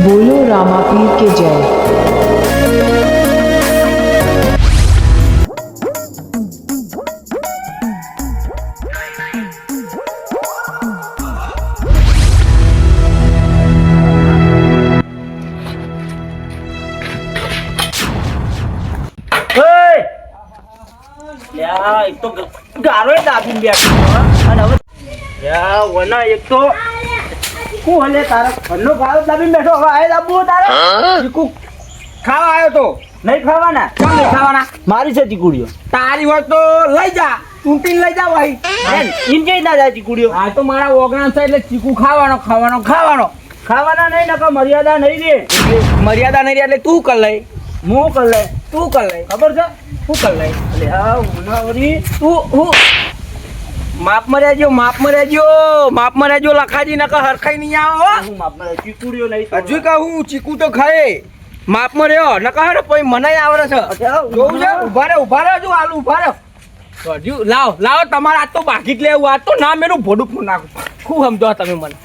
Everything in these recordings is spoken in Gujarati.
बोलो रामापीर के जय। એક તો ગારો દાબીને બેઠો અને હવે વના એક તો હું હલે તારા ઘરનો ગારો દાબીને બેઠો હવે આય દાબુ તારે ચીકુ ખાવા આવ્યો તો નહીં ખાવાના કેમ નહીં ખાવાના મારી છે ચીકુડીઓ તારી હોય તો લઈ જા ચૂંટીને લઈ જા ભાઈ ઇન જઈ ના જાય ચીકુડીઓ આ તો મારા ઓગણા છે એટલે ચીકુ ખાવાના નહીં નકા મર્યાદા નહીં રે મર્યાદા નહીં રે એટલે તું કર લઈ હું કર લઈ તું કર લઈ ખબર છે શું કર લઈ એટલે હા ઉનાવરી તું હું માપમાં રહેજો લખાજી નકા હરખાઈ નહીં આવો હું માપમાં ચીકુડીઓ નહીં હજુ કહું ચીકુ તો ખાય માપમાં રહ્યો નકા હરે પછી મને આવડે છે જોવું છે ઉભા રહે જો આલુ ઉભા રહે હજુ લાવો તમારે આજ તો બાકી જ લેવું આજ તો ના મેરું ભોડું ફોન નાખું ખૂબ સમજો તમે મને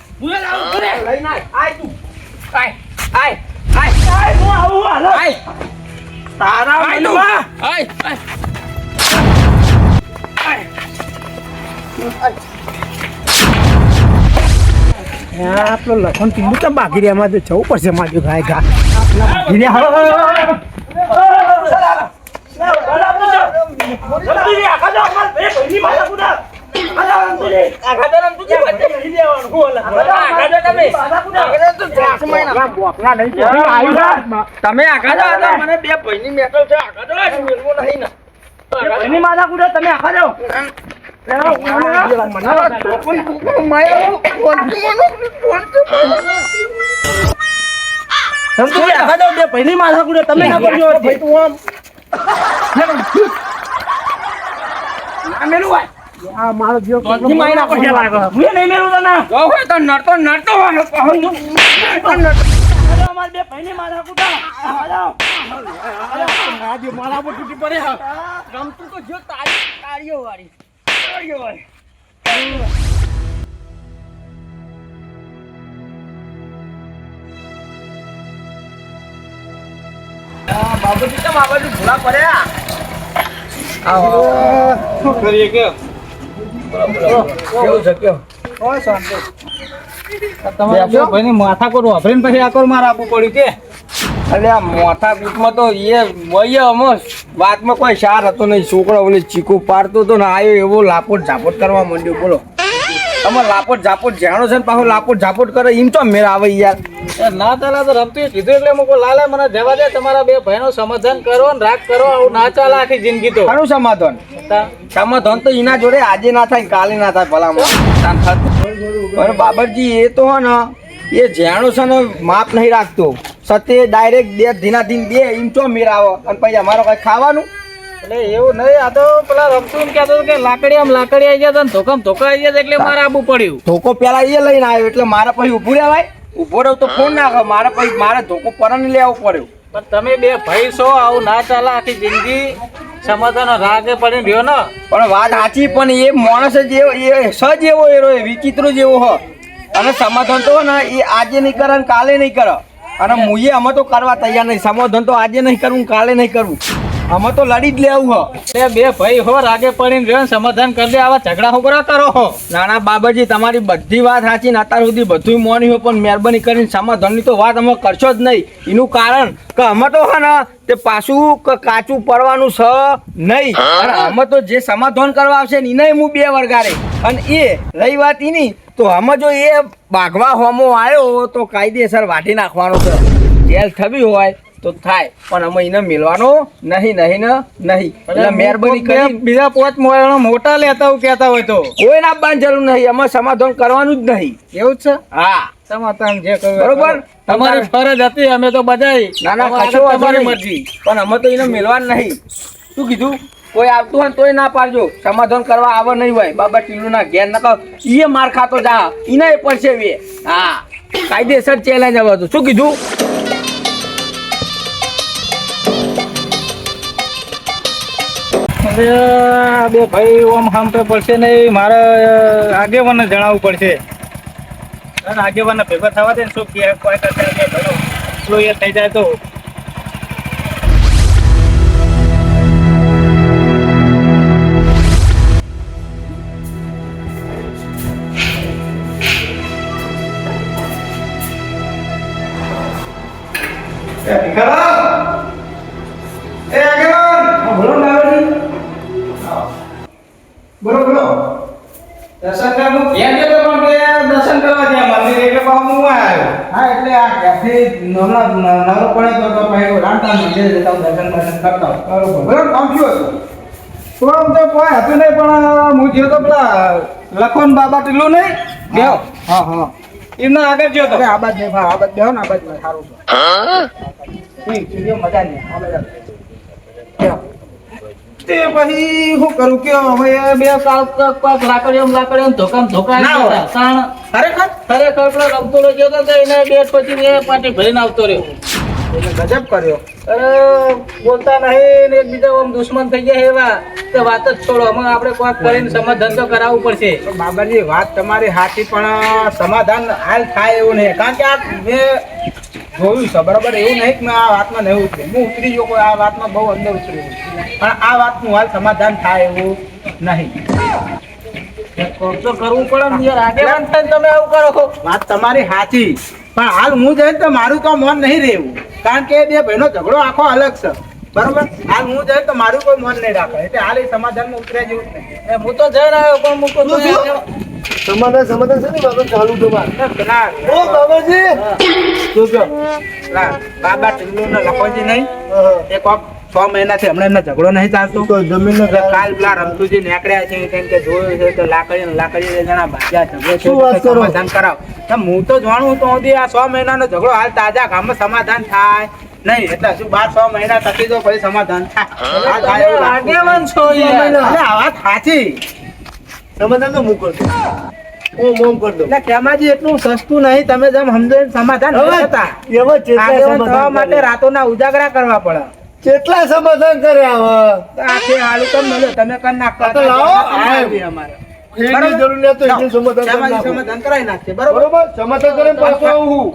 લઈને આય તું આય હું આવું હાલો આય તારા મનમાં આય આપલો લખન ટીમું તો બાકી રે એમાં જવું પડશે મારી ગાય ગા તમે આખા મને બે ભાઈની મેટલ છે આખા નહીં ને એની માથા કુડા તમે આખા જાઓ પહેલી માથા કુડે તમે ના કરજો ભાઈ તું આમ મેલું ભાઈ આ મારો જીવ કોની માઈના પર લાગો હું નહીં મેલું તને જો હોય તો નડતો અમાર બે પહેલી માથા કુડા આવો આજે મારા પર તૂટી પડે રમતું તો જો તાળીઓ વાળી બાબુજી તો બાબુજી ભૂલા પડ્યા શું કરીએ કે કેવું છે કયો તમારે ભાઈ માથા કોર વાપરીને પછી આ કોર મારે આપવું પડ્યું કે અરે આ મોથા કૂટમાં તો એ વય અમસ વાતમાં કોઈ સાર હતો નહીં છોકરાઓને ચીકુ પાડતો હતો ને આવ્યો એવો લાપોટ ઝાપોટ કરવા માંડ્યો બોલો અમારે લાપોટ ઝાપોટ જાણો છે ને પાછો લાપોટ ઝાપોટ કરે એમ તો મેળ આવે યાર ના ચાલે તો રમતું કીધું એટલે મૂકો લાલા મને જવા દે તમારા બે ભાઈનું સમાધાન કરો ને રાગ કરો આવું ના ચાલે આખી જિંદગી તો સારું સમાધાન તો એના જોડે આજે ના થાય કાલે ના થાય ભલામાં બાબરજી એ તો હે ને એ જાણો છે ને માપ નહીં રાખતો સત્ય ડાયરેક્ટ બે ધીનાધીન બે એમ તો મેળ આવે અને પછી અમારો કઈ ખાવાનું એટલે એવું નહીં આ તો પેલા રમતું કહેતો કે લાકડી આવી ગયા ને ધોકા આવી ગયા એટલે મારે આવવું પડ્યું ધોકો પેલા એ લઈને આવ્યો એટલે મારે પછી ઊભું રહેવાય ઊભો રહું તો ફોન ના મારે પછી મારે ધોકો પરને લેવો પડ્યો પણ તમે બે ભાઈ છો આવું ના ચાલે આખી જિંદગી સમાધાન રાગે પડીને રહ્યો ને પણ વાત સાચી પણ એ માણસ જ એ સજ એવો એરો વિચિત્ર જેવો હ અને સમાધાન તો ને એ આજે નહીં કરે ને કાલે નહીં કરે અને મુએ અમે તો કરવા તૈયાર નહીં સમાધાન તો આજે નહીં કરવું કાલે નહીં કરવું અમે તો લડી જ લેવું હો એટલે બે ભાઈ હો રાગે પડીને રહ્યો સમાધાન કરી દે આવા ઝઘડા હોગરા કરો હો નાના બાબાજી તમારી બધી વાત સાચી ને અત્યાર સુધી બધું મોની હોય પણ મહેરબાની કરીને સમાધાનની તો વાત અમે કરશો જ નહીં એનું કારણ કે અમે તો હે ને તે પાછું કાચું પડવાનું છે નહીં અને અમે તો જે સમાધાન કરવા આવશે ને એને હું બે વરગારે અને એ રહી વાત એની તો અમે જો એ બાગવા હોમો આવ્યો તો કાયદેસર વાટી નાખવાનો છે જેલ થવી હોય તો થાય પણ અમે એને મિલવાનો નહીં એટલે મહેરબાની કરી બીજા પોચ મોટા લેતા હોય કહેતા હોય તો કોઈ ના આપવાની જરૂર નહીં અમે સમાધાન કરવાનું જ નહીં એવું જ છે હા સમાધાન જે કરવું બરોબર તમારી ફરજ હતી અમે તો બધાય ના તમારી મરજી પણ અમે તો એને મિલવાનું નહીં શું કીધું કોઈ આવતું હોય તોય ના પાડજો સમાધાન કરવા આવે નહીં હોય બાબા ટીલું ના ઘેર ના એ માર ખાતો જા એને પડશે વે હા કાયદેસર ચેલેન્જ આવે તો શું કીધું બે ભાઈ ઓમ હામ પે પડશે નહીં મારે આગેવાને જણાવવું પડશે અને આગેવાના ભેગા થવા દે ને શું કે કોઈ કરતા નહીં ભલો એટલું એ થઈ જાય તો બોલો બોલો દર્શન કરવા ઘેર ગયો તો પણ દર્શન કરવા ત્યાં મંદિર એટલે પાછું હું આવ્યો. હા એટલે આ ઘરથી હમણાં નવો પડે તો પછી રામતા મંદિર જતા હું દર્શન કરતા બરોબર બરોબર કામ શું હતું? તો આમ તો કોઈ હતું નહીં પણ હું ગયો તો પેલા લખન બાબા ટીલું નહીં બેહો. હા હા એમના આગળ ગયો તો આ બાદ નહીં આ બાદ બેહો ને આ બાદ સારું છે મજા નહીં આ બધા તે પછી શું કરું કે હવે બે કાક લાકડીઓ ધોકા ખરેખર પેલો રમતો ગયો તો એને બેટ પછી એ પાટી ભરીને આવતો રહ્યો. એટલે ગજબ કર્યો. અરે બોલતા નહીં ને એકબીજા આમ દુશ્મન થઈ ગયા એવા તો વાત જ છોડો. અમે આપણે કોઈક કરીને સમાધાન તો કરાવવું પડશે. બાબાજી વાત તમારી સાચી પણ સમાધાન હાલ થાય એવું નહીં. કારણ કે આ મેં જોયું છે બરાબર એવું નહીં કે મેં આ વાતમાં નહીં ઉતરી. હું ઉતરી ગયો કોઈ આ વાતમાં બહુ અંદર ઉતરી પણ આ વાતનું હાલ સમાધાન થાય એવું નહીં. તો કરવું પડે ને યાર. આગેવાન થઈને તમે આવું કરો છો. વાત તમારી સાચી પણ હાલ હું જઈને તો મારું તો મન નહીં રહેવું. કારણ કે બે ભાઈનો ઝઘડો આખો અલગ છે બરાબર. હાલ હું જઈને તો મારું કોઈ મન નહીં રાખે એટલે હાલ એ સમાધાનમાં ઉતર્યા જેવું જ નહીં. હું તો જઈને આવ્યો પણ મૂકો સમાધાન છે ને બાબા ચાલુ તો ઓ બાબાજી શું કહો બાબા ટીલું ને લખોજી નહીં એ કોક 6 મહિનાથી હમણાં એમનો ઝઘડો નહીં ચાલતો. જમીન કાલ પેલા રમતુજી નીકળ્યા છે કેમ કે જોયું છે કે લાકડી જણા ભાગ્યા ઝઘડો છે સમાધાન કરાવ. હું તો જાણું તો સુધી આ 6 મહિનાનો ઝઘડો હાલ તાજા ગામમાં સમાધાન થાય નહીં. એટલે શું 6 મહિના થકી તો પછી સમાધાન થાય. આગેવાન છો આ વાત સાચી. સમાધાન તો મૂકો એટલે ખેમાજી એટલું સસ્તું નહીં. તમે જેમ સમજો સમાધાન થવા માટે રાતોના ઉજાગરા કરવા પડે. કેટલા સમાધાન કર્યા આખે હાલું કમ મળ્યો તમે કર નાખતા સમાધાન કરાવી નાખશે બરોબર. સમાધાન કરીને પાછો આવું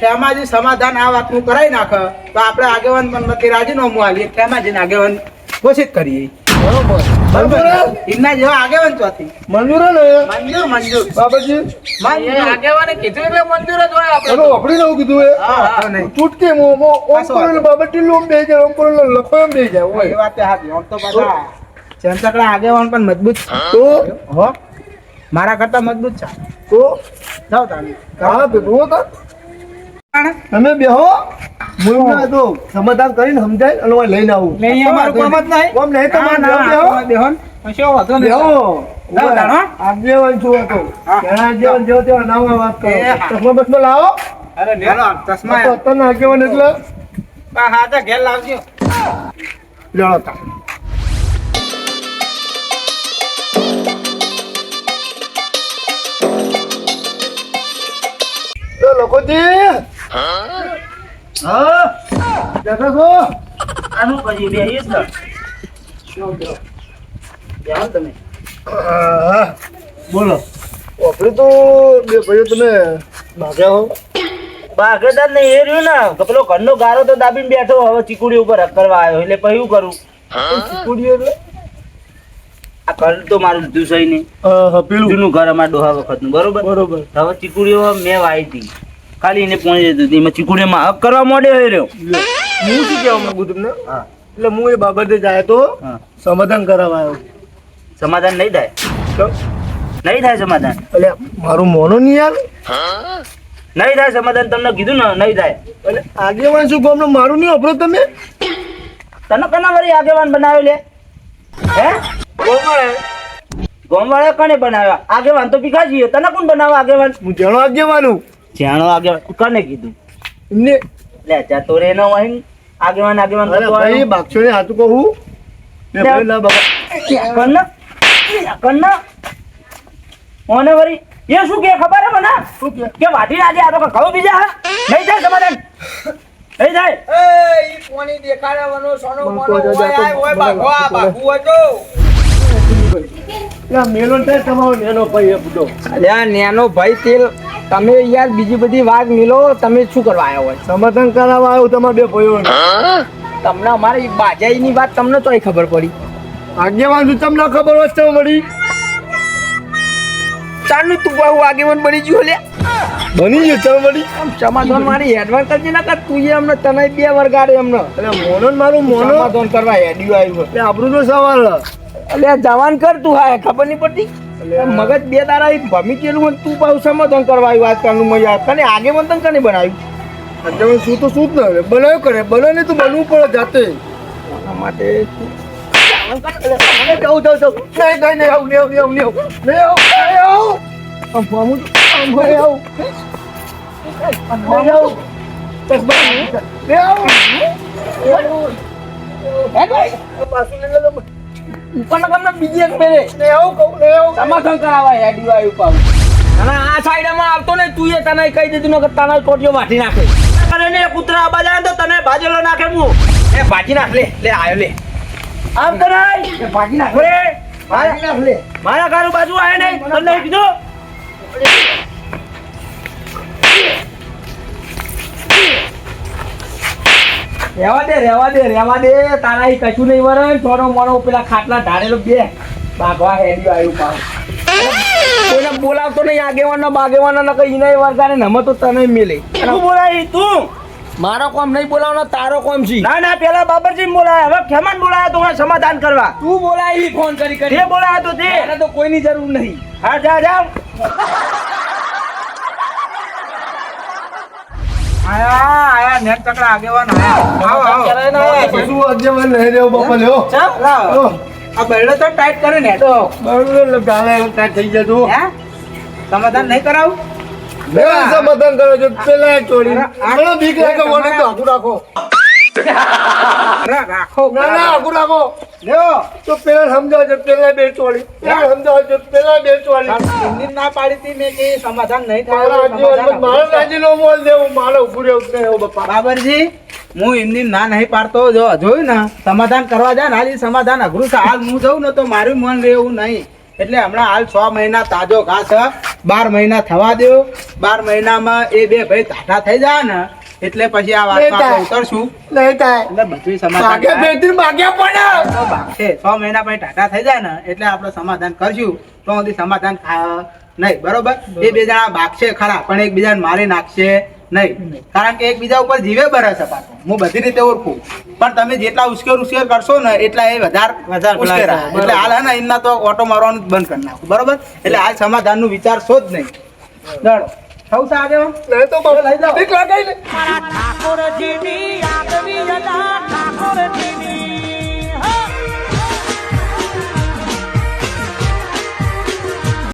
ખેમાજી સમાધાન આ વાતનું કરાવી નાખે તો આપણે આગેવાન પણ રાજીનામું આલીએ. ખેમાજીને આગેવાન ઘોષિત કરીએ બરોબર. એમના જેવા આગેવાન ચોથી મંજૂર મંજૂર બાબાજી આગેવાને કીધું એટલે મંજૂર જ હોય. આપણે આપડી નવું કીધું એ ચૂટકે ઓમ બાબા ટીલું ઓમ બેહી જાય ઓમ કોણ લખો એમ બેહી જાય હોય. એ વાત હાથી. ઓમ તો પાછા ચંચકડા આગેવાન પણ મજબૂત તો હો મારા કરતા મજબૂત છે તો જાવ તમે હા બેઠો તો તમે બેહો મુલના તો સમાધાન કરીને સમજાય અને લઈને આવું. નહીં અમારું કામ જ નહીં. કોમ નહીં તો બેહો બેહો કશો વાતો નહીં. બેહો આગેવાન છું હતો ઘણા આગેવાન જેવો તેવો નાવા વાત કરો. ચશ્મા બસમાં લાવો. અરે લેલો ચશ્મા તો તને આગેવાન એટલે હા તો ઘેર લાવજો. લેલો તા તો લોકોજી હા દેખો છો આનું પછી બેહીએ જ શું કરો જાવ તમે બોલો. આપણે તો બે ભાઈઓ તમે ભાગ્યા હો. ભાગેદાર ને એ રહ્યું ને પેલો ઘરનો ગારો તો દાબીને બેઠો હવે ચીકુડી ઉપર કરવા આવ્યો એટલે પછી શું કરું. ચીકુડી એટલે આ ઘર તો મારું લીધું છે નહીં. પેલું જૂનું ઘર અમારા ડોહા વખતનું બરોબર બરોબર. હવે ચીકુડીઓ મેં વાવી હતી ખાલી એને પહોંચી જતી હતી. એમાં ચીકુડીમાં હક કરવા માંડે હોય રહ્યો. હું શું કહેવા માંગુ તમને એટલે હું એ બાબતે જાય તો સમાધાન કરાવવા આવ્યો. સમાધાન નહીં થાય નહીં થાય સમાધાન. એટલે મારું મોનો નહીં યાર નહીં થાય સમાધાન. તમને કીધું ને નહીં થાય. એટલે આગેવાન શું ગામનું મારું નહીં અપરો તમે તને કના મારી આગેવાન બનાવ્યો લે હે ગોમવાળા કને બનાવ્યા આગેવાન તો ભીખાજી. તને કોણ બનાવવા આગેવાન? હું જાણો આગેવાનું જાણો આગેવાન કને કીધું એમને લે જતો રે નો અહીં આગેવાન આગેવાન તો ભાઈ બાક્ષો ને હાથ કહું લે બોલા બાબા કન્ના ઓને વરી એ શું કે ખબર હે મને શું કે વાઢી આજે આ તો ઘઉં બીજા હા નહીં થાય સમાધાન નહીં થાય. એ ઈ કોની દેખાડવાનો સોનો મોનો ઓય બાગવા બાગુ હતો લા મેલો થાય તમારો નેનો ભાઈ એ બુડો. અલ્યા નેનો ભાઈ તેલ તમે યાર બીજી બધી વાત મિલો, તમે શું કરવા આવ્યા હોય? સમાધાન કરાવવા આવ્યો તમારા બે ભાઈઓ તમને અમારી બાજાઈની વાત તમને તોય ખબર પડી. આગેવાન છું તમને ખબર હોય તો મળી ચાલનું તું બહુ આગેવાન બની ગયું લે. બની ગયું તો મળી આમ સમાધાન મારી એડવાન્સ કરજે ના કર તું અમને તને બે વરગાડે અમને એટલે મોનો ને મારું મોનો સમાધાન કરવા હેડ્યું આવ્યું. એટલે આબરૂનો સવાલ એટલે જવાન કર તું હા ખબર નહીં પડતી. મગજ બે તારા ભમી ગયેલું હોય તું પાછું સમાધાન કરવા આવ્યું આજકાલનું મજા કને આગેવાન તને કને બનાવ્યું? આગેવાન શું તો શું જ ન બનાવ્યું કરે બને ને તો બનવું પડે જાતે એના માટે બીજી એક મેરે સમાધાન કરાવવા હેડ્યું આવ્યું પાછું. અને આ સાઈડમાં આવતો ને તું એ તને કહી દીધું કે તને ટોટીઓ વાટી નાખે. કૂતરા બાજા તો તને ભાજેલો નાખે હું એ ભાજી નાખ લે આવ્યો લે આમ કરાય એ ભાજી નાખ ભાજી નાખ લે. મારા ઘર બાજુ આવે નહીં તને કીધું રેવા દે તારા ઈ કશું નહીં વરે થોડો મોનો પેલા ખાટલા ઢાળેલો બે બાગવા હેડ્યું આવ્યું પાછું. કોઈને બોલાવતો નહીં આગેવાના બાગેવાના કઈ ઈને વરગાડે ને અમે તો તને મેલે. તું બોલાય તું મારો કોમ નહીં બોલાવવાનો તારો કોમ છે. ના પેલા બાબરજી બોલાય હવે ખેમન બોલાય તો સમાધાન કરવા તું બોલાવી ફોન કરી તે બોલાય તો તે એને તો કોઈની જરૂર નહીં. હા જા આયા નેટ તકડા આગેવાન આયા શું આગેવાન નહીં રહ્યો બાપા લ્યો આ બેડો તો ટાઈટ કરે ને તો બરોબર ગાલે ટાઈટ થઈ જતું હે સમાધાન નહીં કરાવું મેં સમાધાન કરો છો પેલા ચોરી મને બીક લાગે મને તો આગું રાખો રાખો ના આગું રાખો લ્યો તો પેલા સમજાવ છે પેલા બે ચોરી પેલા સમજાવ છે પેલા બે ચોરી હિન્દી ના પાડી હતી મેં કે સમાધાન નહીં મારા થાય મારા રાજીનો મોલ દેવું મારે ઉભું રહેવું નહીં હો બાપા બાબરજી હું એમની ના નહીં પાડતો જો જોયું ને સમાધાન કરવા જાય ને હાલ ઈ સમાધાન અઘરું છે હાલ હું જઉં ને તો મારું મન રહેવું નહીં એટલે હમણાં હાલ 6 મહિના તાજો ઘાસ 12 મહિના થવા દો 12 મહિનામાં એ બે ભાઈ તાઠા થઈ જાય ને એટલે પછી આ વાત ઉતરશું નહીં થાય એટલે બધું સમાધાન ભાગ્યા બેટી ભાગ્યા પડે તો ભાગશે 6 મહિના પછી ટાટા થઈ જાય ને એટલે આપણે સમાધાન કરશું તો સુધી સમાધાન નહીં બરોબર એ બે જણા ભાગશે ખરા પણ એકબીજાને મારી નાખશે નહીં કારણ કે એકબીજા ઉપર જીવે બરસે પાછો હું બધી રીતે ઓળખું પણ તમે જેટલા ઉશ્કેર કરશો ને એટલા એ વધારે ઉશ્કેરા એટલે હાલ હે ને એમના તો ઓટો મારવાનું જ બંધ કરી નાખું બરોબર એટલે હાલ સમાધાનનું વિચારશો જ નહીં દડો થવું છે આગળ નહીં તો બાપા લઈ જાઓ બીક લાગે ને ઠાકોરજીની